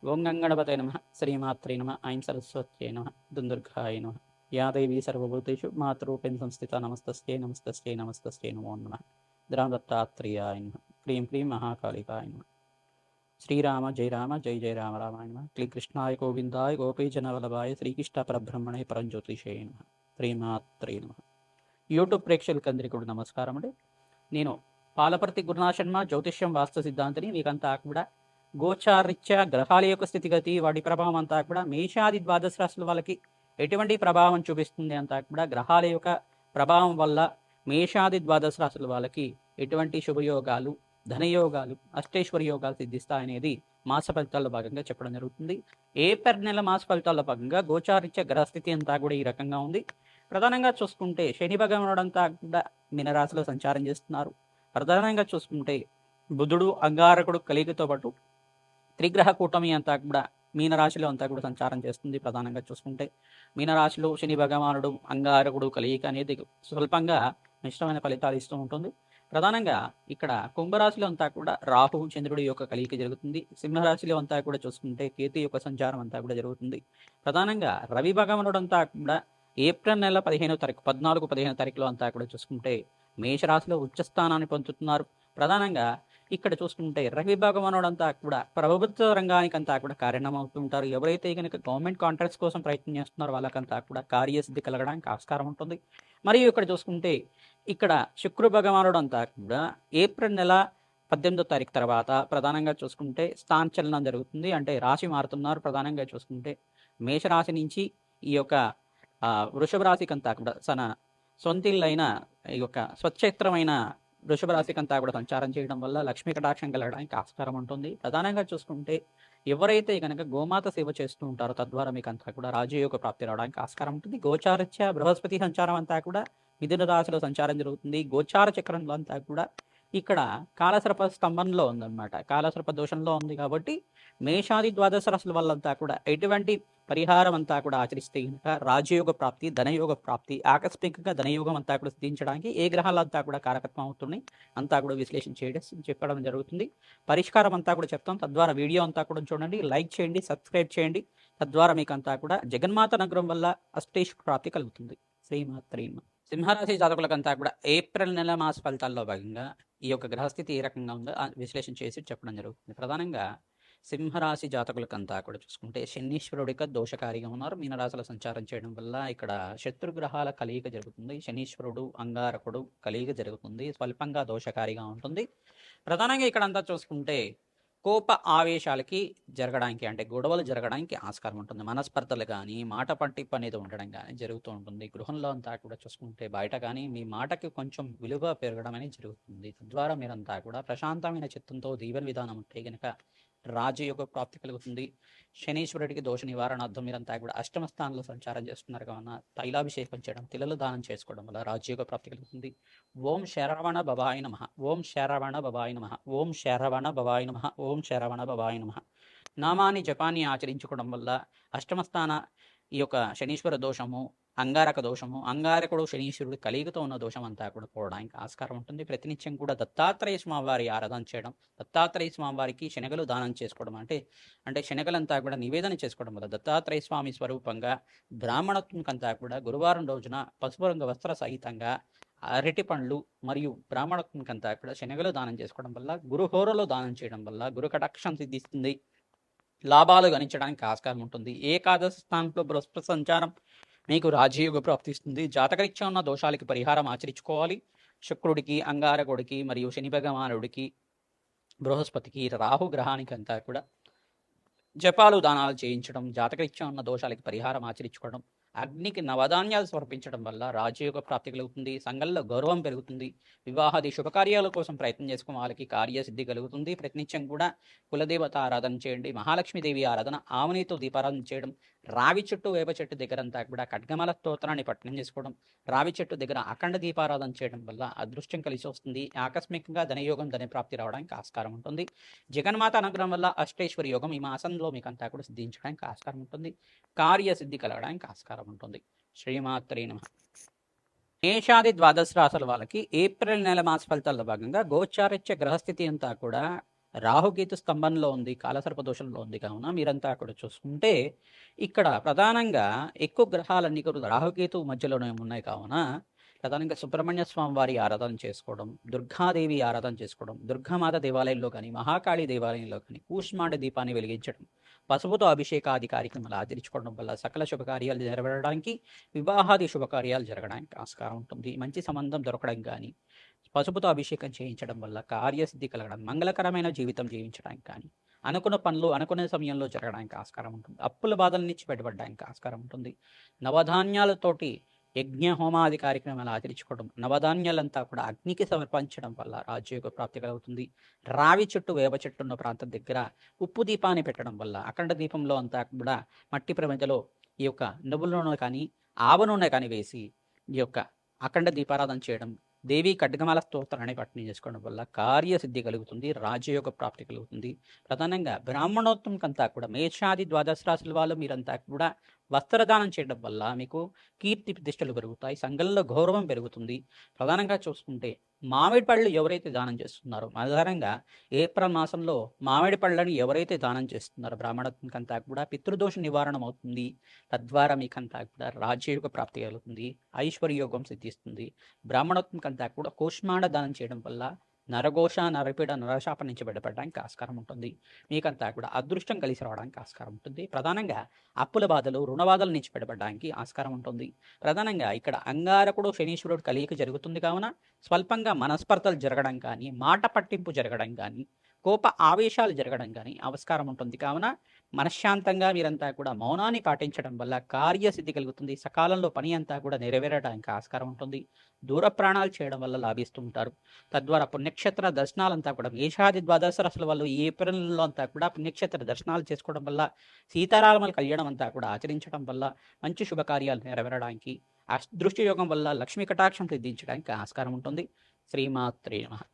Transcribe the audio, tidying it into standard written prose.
ఓం గంగణపతే నమ శ్రీమాత్రే నమ ఐం సరస్వత్యై నమ దుందుర్గాయ నమ యా దేవీ సర్వభూతేషు మాతృరూపేణ సంస్థిత నమస్తస్యై నమస్తస్యై నమస్తస్యై నమో నమః దత్తాత్రేయాయ నమః క్లీం క్లీం మహాకాళికాయ నమః శ్రీరామ జయ రామ జయ జయ రామ రామాయ నమః క్లీ కృష్ణాయ గోవిందాయ గోపీజనవల్లభాయ శ్రీకృష్ణ పరబ్రహ్మణే పరంజ్యోతిషే నమః శ్రీమాత్రే నమః. యూట్యూబ్ ప్రేక్షకులందరికీ కూడా నమస్కారం అండి. నేను పాలపర్తి గురునాథ్ శర్మ జ్యోతిష్యం వాస్తు సిద్ధాంతిని. మీకంతా కూడా గోచారీత్యా గ్రహాల యొక్క స్థితిగతి, వాటి ప్రభావం అంతా కూడా మేషాది ద్వాదశ రాశుల వాళ్ళకి ఎటువంటి ప్రభావం చూపిస్తుంది అంతా కూడా గ్రహాల యొక్క ప్రభావం వల్ల మేషాది ద్వాదశ రాశుల వాళ్ళకి ఎటువంటి శుభయోగాలు, ధనయోగాలు, అష్టేశ్వర యోగాలు సిద్ధిస్తాయనేది మాస ఫలితాల్లో భాగంగా చెప్పడం జరుగుతుంది. ఏప్రిల్ నెల మాస ఫలితాల్లో భాగంగా గోచారీత్యా గ్రహస్థితి అంతా కూడా ఈ రకంగా ఉంది. ప్రధానంగా చూసుకుంటే శని భగవానుడు అంతా కూడా మీనరాశిలో సంచారం చేస్తున్నారు. ప్రధానంగా చూసుకుంటే బుధుడు అంగారకుడు కలిగితో పాటు త్రిగ్రహ కూటమి అంతా కూడా మీనరాశిలో అంతా కూడా సంచారం చేస్తుంది. ప్రధానంగా చూసుకుంటే మీనరాశిలో శని భగవానుడు అంగారకుడు కలియిక అనేది స్వల్పంగా మిశ్రమైన ఫలితాలు ఇస్తూ ఉంటుంది. ప్రధానంగా ఇక్కడ కుంభరాశిలో అంతా కూడా రాహు చంద్రుడి యొక్క కలియిక జరుగుతుంది. సింహరాశిలో అంతా కూడా చూసుకుంటే కేతు యొక్క సంచారం అంతా కూడా జరుగుతుంది. ప్రధానంగా రవి భగవానుడు అంతా కూడా ఏప్రిల్ నెల 15వ తారీఖు 14-15 తారీఖులో అంతా కూడా చూసుకుంటే మేషరాశిలో ఉచ్చస్థానాన్ని పొందుతున్నారు. ప్రధానంగా ఇక్కడ చూసుకుంటే రవి భగవానుడు అంతా కూడా ప్రభుత్వ రంగానికి అంతా కూడా కారణమవుతుంటారు. ఎవరైతే కనుక గవర్నమెంట్ కాంట్రాక్ట్స్ కోసం ప్రయత్నం చేస్తున్నారో వాళ్ళకంతా కూడా కార్యసిద్ధి కలగడానికి ఆస్కారం ఉంటుంది. మరియు ఇక్కడ చూసుకుంటే ఇక్కడ శుక్ర భగవానుడు అంతా కూడా ఏప్రిల్ నెల 18వ తారీఖు తర్వాత ప్రధానంగా చూసుకుంటే స్థానచలనం జరుగుతుంది. అంటే రాశి మారుతున్నారు. ప్రధానంగా చూసుకుంటే మేషరాశి నుంచి ఈ యొక్క వృషభ రాశికి అంతా కూడా తన సొంతిల్లైన ఈ యొక్క స్వచ్ఛేత్రమైన వృషభ రాశికి అంతా కూడా సంచారం చేయడం వల్ల లక్ష్మీ కటాక్షం కలగడానికి ఆస్కారం ఉంటుంది. ప్రధానంగా చూసుకుంటే ఎవరైతే కనుక గోమాత సేవ చేస్తూ ఉంటారో తద్వారా మీకు అంతా కూడా రాజయోగ ప్రాప్తి రావడానికి ఆస్కారం ఉంటుంది. గోచారత్య బృహస్పతి సంచారం అంతా కూడా మిథున రాశిలో సంచారం జరుగుతుంది. గోచార చక్రంలో అంతా కూడా ఇక్కడ కాలసర్ప స్తంభంలో ఉందన్నమాట. కాలసర్ప దోషంలో ఉంది కాబట్టి మేషాది ద్వాదశ రాశుల వాళ్ళంతా కూడా ఎటువంటి పరిహారం అంతా కూడా ఆచరిస్తే కనుక రాజయోగ ప్రాప్తి, ధనయోగ ప్రాప్తి, ఆకస్మికంగా ధనయోగం అంతా కూడా సిద్ధించడానికి ఏ గ్రహాలంతా కూడా కారకత్వం అవుతున్నాయి అంతా కూడా విశ్లేషణ చెప్పడం జరుగుతుంది. పరిష్కారం అంతా కూడా చెప్తాం. తద్వారా వీడియో అంతా కూడా చూడండి, లైక్ చేయండి, సబ్స్క్రైబ్ చేయండి. తద్వారా మీకు అంతా కూడా జగన్మాత నగరం వల్ల అష్టేశ్వర ప్రాప్తి కలుగుతుంది. శ్రీమాత్రే నమః. సింహరాశి జాతకులకంతా కూడా ఏప్రిల్ నెల మాస ఫలితాల్లో భాగంగా ఈ యొక్క గ్రహస్థితి ఏ రకంగా ఉందో విశ్లేషణ చేసి చెప్పడం జరుగుతుంది. ప్రధానంగా సింహరాశి జాతకులకంతా కూడా చూసుకుంటే శనీశ్వరుడిక దోషకారిగా ఉన్నారు. మీనరాశిలో సంచారం చేయడం వల్ల ఇక్కడ శత్రుగ్రహాల కలియిక జరుగుతుంది. శనీశ్వరుడు అంగారకుడు కలియిక జరుగుతుంది. స్వల్పంగా దోషకారిగా ఉంటుంది. ప్రధానంగా ఇక్కడ అంతా చూసుకుంటే కోప ఆవేశాలకి జరగడానికి, అంటే గొడవలు జరగడానికి ఆస్కారం ఉంటుంది. మనస్పర్ధలు కానీ, మాట పట్టింపు అనేది ఉండడం కానీ జరుగుతూ ఉంటుంది. గృహంలో అంతా కూడా చూసుకుంటే బయట కానీ మీ మాటకి కొంచెం విలువ పెరగడం అనేది జరుగుతుంది. తద్వారా మీరంతా కూడా ప్రశాంతమైన చిత్తంతో జీవన విధానం ఉంటే కనుక రాజయోగ ప్రాప్తి కలుగుతుంది. శనీశ్వరుడికి దోష నివారణార్థం మీరంతా కూడా అష్టమ స్థానంలో సంచారం చేస్తున్నారు కావున తైలాభిషేకం చేయడం, తిలలు దానం చేసుకోవడం వల్ల రాజయోగ ప్రాప్తి కలుగుతుంది. ఓం శరవణ భవాయ నమః. ఓం శరవణ భవాయ నమః. ఓం శరవణ భవాయ నమః. ఓం శరవణ భవాయ నమః నామాన్ని జపాన్ని ఆచరించుకోవడం వల్ల అష్టమ స్థాన ఈ యొక్క శనీశ్వర దోషము, అంగారక దోషము, అంగారకుడు శనీశ్వరుడు కలిగితో ఉన్న దోషం అంతా కూడా పోవడానికి ఆస్కారం ఉంటుంది. ప్రతినిత్యం కూడా దత్తాత్రేయ స్వామివారి ఆరాధన చేయడం, దత్తాత్రేయ స్వామివారికి శనగలు దానం చేసుకోవడం, అంటే శనగలంతా కూడా నివేదన చేసుకోవడం వల్ల దత్తాత్రేయ స్వామి స్వరూపంగా బ్రాహ్మణత్వంకంతా కూడా గురువారం రోజున పసుపు రంగు వస్త్ర సహితంగా అరటి పండ్లు మరియు బ్రాహ్మణత్వంకంతా కూడా శనగలు దానం చేసుకోవడం వల్ల, గురుహోరలో దానం చేయడం వల్ల గురు కటాక్షం సిద్ధిస్తుంది. లాభాలు గణించడానికి ఆస్కారం ఉంటుంది. ఏకాదశ స్థానంలో బృహస్పతి సంచారం మీకు రాజయోగ ప్రాప్తిస్తుంది. జాతకరీత్యా ఉన్న దోషాలకి పరిహారం ఆచరించుకోవాలి. శుక్రుడికి, అంగారకుడికి మరియు శని భగవానుడికి, బృహస్పతికి, రాహు గ్రహానికి అంతా కూడా జపాలు దానాలు చేయించడం, జాతకరీత్యా ఉన్న దోషాలకి పరిహారం ఆచరించుకోవడం, అగ్నికి నవధాన్యాలు సమర్పించడం వల్ల రాజయోగ ప్రాప్తి కలుగుతుంది. సంఘంలో గౌరవం పెరుగుతుంది. వివాహాది శుభకార్యాల కోసం ప్రయత్నం చేసుకున్న వాళ్ళకి కార్యసిద్ధి కలుగుతుంది. ప్రతినిత్యం కూడా కులదేవత ఆరాధన చేయండి. మహాలక్ష్మీదేవి ఆరాధన, ఆవునితో దీపారాధన చేయడం, రావి చెట్టు, వేప చెట్టు దగ్గర అంతా కూడా ఖడ్గమల స్తోత్రాన్ని పఠనం చేసుకోవడం, రావి చెట్టు దగ్గర అఖండ దీపారాధన చేయడం వల్ల అదృష్టం కలిసి వస్తుంది. ఆకస్మికంగా ధనయోగం, ధన ప్రాప్తి రావడానికి ఆస్కారం ఉంటుంది. జగన్మాత అనుగ్రహం వల్ల అష్టేశ్వరి యోగం ఈ మాసంలో మీకు అంతా కూడా సిద్ధించడానికి ఆస్కారం ఉంటుంది. కార్యసిద్ధి కలగడానికి ఆస్కారం ఉంటుంది. శ్రీమాత్రే నమః. మేషాది ద్వాదశ రాశుల వాళ్ళకి ఏప్రిల్ నెల మాస ఫలితాల్లో భాగంగా గోచారిత్య గ్రహస్థితి అంతా కూడా రాహుకేతు స్తంభంలో ఉంది, కాలసర్ప దోషంలో ఉంది కావున మీరంతా అక్కడ చూసుకుంటే ఇక్కడ ప్రధానంగా ఎక్కువ గ్రహాలన్నీ కూడా రాహుకేతు మధ్యలోనే ఉన్నాయి కావున ప్రధానంగా సుబ్రహ్మణ్య స్వామి వారి ఆరాధన చేసుకోవడం, దుర్గాదేవి ఆరాధన చేసుకోవడం, దుర్గామాత దేవాలయంలో కానీ మహాకాళి దేవాలయంలో కానీ కూష్మాండ దీపాన్ని వెలిగించడం, పసుపుతో అభిషేకాది కార్యక్రమాలు ఆచరించుకోవడం వల్ల సకల శుభకార్యాలు నెరవేరడానికి, వివాహాది శుభకార్యాలు జరగడానికి ఆస్కారం ఉంటుంది. మంచి సంబంధం దొరకడం కానీ, పసుపుతో అభిషేకం చేయించడం వల్ల కార్యసిద్ధి కలగడం, మంగళకరమైన జీవితం జీవించడానికి కానీ, అనుకున్న పనులు అనుకునే సమయంలో జరగడానికి ఆస్కారం ఉంటుంది. అప్పుల బాధల నుంచి బయటపడడానికి ఆస్కారం ఉంటుంది. నవధాన్యాలతోటి యజ్ఞ హోమాది కార్యక్రమాలు ఆచరించుకోవడం, నవధాన్యాలంతా కూడా అగ్నికి సమర్పించడం వల్ల రాజ్యోగ ప్రాప్తి కలుగుతుంది. రావి చెట్టు వేప చెట్టు ఉన్న ప్రాంతం దగ్గర ఉప్పు దీపాన్ని పెట్టడం వల్ల అఖండ దీపంలో అంతా కూడా మట్టి ప్రమిదలో ఈ యొక్క నువ్వుల నూనె కానీ ఆవ నూనె కానీ వేసి ఈ యొక్క అఖండ దీపారాధన చేయడం, దేవి ఖడ్గమాల స్తోత్రాన్ని పఠనం చేసుకోవడం వల్ల కార్యసిద్ధి కలుగుతుంది, రాజయోగ ప్రాప్తి కలుగుతుంది. ప్రధానంగా బ్రాహ్మణోత్తంకంతా కూడా మేషాది ద్వాదశ రాశుల వాళ్ళు మీరంతా కూడా వస్త్రదానం చేయడం వల్ల మీకు కీర్తి ప్రతిష్టలు పెరుగుతాయి, సంఘంలో గౌరవం పెరుగుతుంది. ప్రధానంగా చూసుకుంటే మామిడి పళ్ళు ఎవరైతే దానం చేస్తున్నారో, ఆధారంగా ఏప్రిల్ మాసంలో మామిడి పళ్ళని ఎవరైతే దానం చేస్తున్నారో బ్రాహ్మణత్వంకంతా కూడా పితృదోష నివారణ అవుతుంది. తద్వారా మీకంతా కూడా రాజ్యయోగ ప్రాప్తి కలుగుతుంది, ఐశ్వర్యోగం సిద్ధిస్తుంది. బ్రాహ్మణత్వంకంతా కూడా కూష్మాండ దానం చేయడం వల్ల నరఘోష, నరపీడ, నరశాప నుంచి బయటపడడానికి ఆస్కారం ఉంటుంది. మీకంతా కూడా అదృష్టం కలిసి రావడానికి ఆస్కారం ఉంటుంది. ప్రధానంగా అప్పుల బాధలు, రుణ బాధల నుంచి బయటపడడానికి ఆస్కారం ఉంటుంది. ప్రధానంగా ఇక్కడ అంగారకుడు శనీశ్వరుడు కలియిక జరుగుతుంది కావున స్వల్పంగా మనస్పర్ధలు జరగడం కానీ, మాట పట్టింపు జరగడం కానీ, కోప ఆవేశాలు జరగడం కానీ ఆస్కారం ఉంటుంది. కావున మనశ్శాంతంగా మీరంతా కూడా మౌనాన్ని పాటించడం వల్ల కార్యసిద్ధి కలుగుతుంది. సకాలంలో పని అంతా కూడా నెరవేరడానికి ఆస్కారం ఉంటుంది. దూర ప్రాణాలు చేయడం వల్ల లాభిస్తూ ఉంటారు. తద్వారా పుణ్యక్షేత్ర దర్శనాలంతా కూడా మేషాది ద్వాదశ రాశుల వాళ్ళు ఈ ఏప్రిల్లో అంతా కూడా పుణ్యక్షేత్ర దర్శనాలు చేసుకోవడం వల్ల, సీతారాముల కళ్యాణం అంతా కూడా ఆచరించడం వల్ల మంచి శుభకార్యాలు నెరవేరడానికి, అదృష్ట యోగం వల్ల లక్ష్మీ కటాక్షం సిద్ధించడానికి ఆస్కారం ఉంటుంది. శ్రీమాత్రే నమః.